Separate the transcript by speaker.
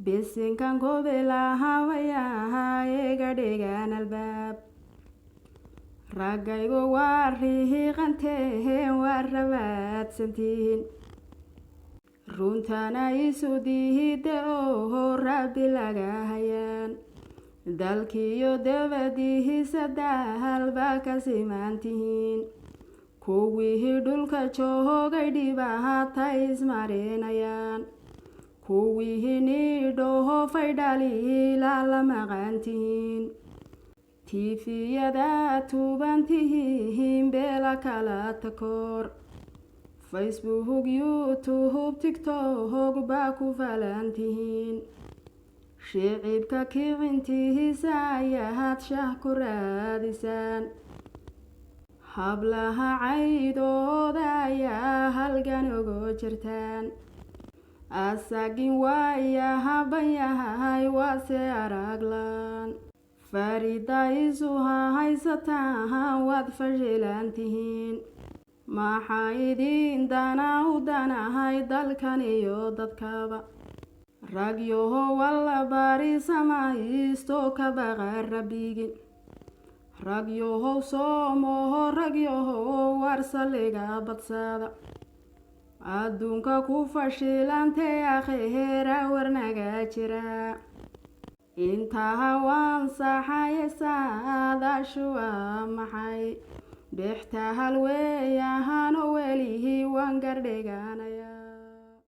Speaker 1: bisinkan gobela hawaya ega dhegan albaab ragaygo warihiqantehen warabaadsantihin runtana isu diihide oo rabbi laga hayaan dalkiyo dabadihiisa dahalba ka simaantihiin kuwihii dhulka joogay dhibaata ismarinayaan kuwihii nidhoho faydhaliila la maqantihiin tiifiyada tuubantihiin beela kala takoor Facebook YouTube TikTok baa ku falantihiin shicibka kicintihiisa ayaad shah ku raadisaan hablaha caydooda ayaa halgan ugu jirtaan asagin waayahaban yahay waase araglaan farida isu haysataan waad fashilantihiin maxaa idin dana u danahay dalkan iyo dadkaba ragyoho walla barisamaysto ka baqa rabbigin ragyohow soomoho ragyohow warsaliga badsada adduunka ku fashilantee akheera warnaga jira intaha waan saxayesaadaashuwa maxay bixta halweeyahano welihii waan gardheganaya